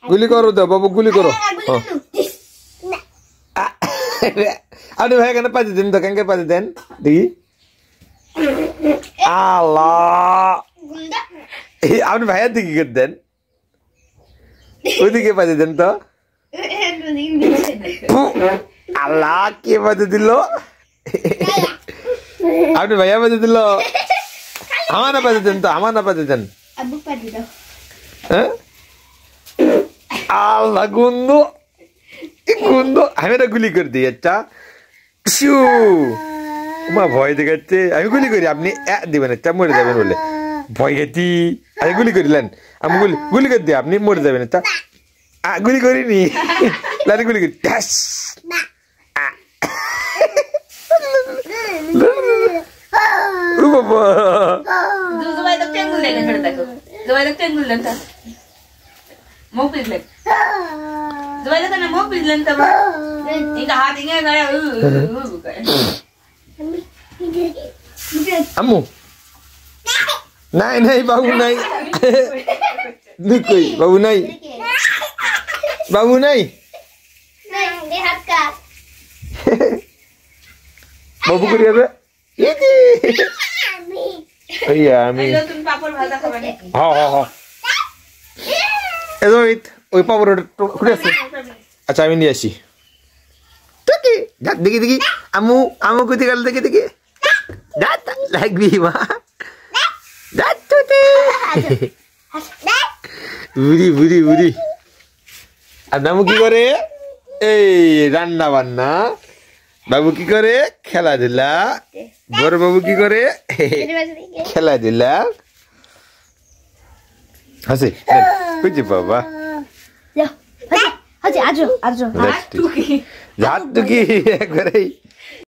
গুলি করো তো বাবু গুলি করো আপনি ভাই কেন পাতি দেন তো কেন পাতি দেন দেখি আল্লাহ আপনি ভাইয়ের দিকে করে দেন ওইদিকে পাতি দেন তো আল্লাহ কে পাতি দিল আপনি ভাইয়া পাতি দিল আমার না পাতি দেন তো আমার না পাতি দেন আল্লাহ গুন্ডু গুন্ডু আমি না গুলি করে দিই আচ্ছা মা ভয় দেখাচ্ছে আমি গুলি করি আপনি দিবেন আচ্ছা মরে যাবেন বলে ভয় খেতি আমি গুলি করিলেন আমি গুলি করে দিই আপনি মরে যাবেন আচ্ছা গুলি করিনি লারি গুলি করি বাবা mau pilih, sebenarnya kan mau pilih tapi, ini hatinya kayak Amu, naik bau naik, nikui bau naik, lihat kak, bau buku dia ber, ini, iya ami, এজইত ওই পাবর খুলে আছে আচ্ছা আমি নিয়ে আসি দেখি দেখি দেখি আমু কইতে গেল দেখি দেখি দাঁত লাগবি মা দাঁত তুতে বুড়ি বুড়ি বুড়ি আর নামু কি করে এই রান্না বান্না বাবু কি করে খেলাধুলা বড় বাবু কি করে খেলাধুলা হাসি কুজি বাবা হাজি আজো হাত টুকি একবারে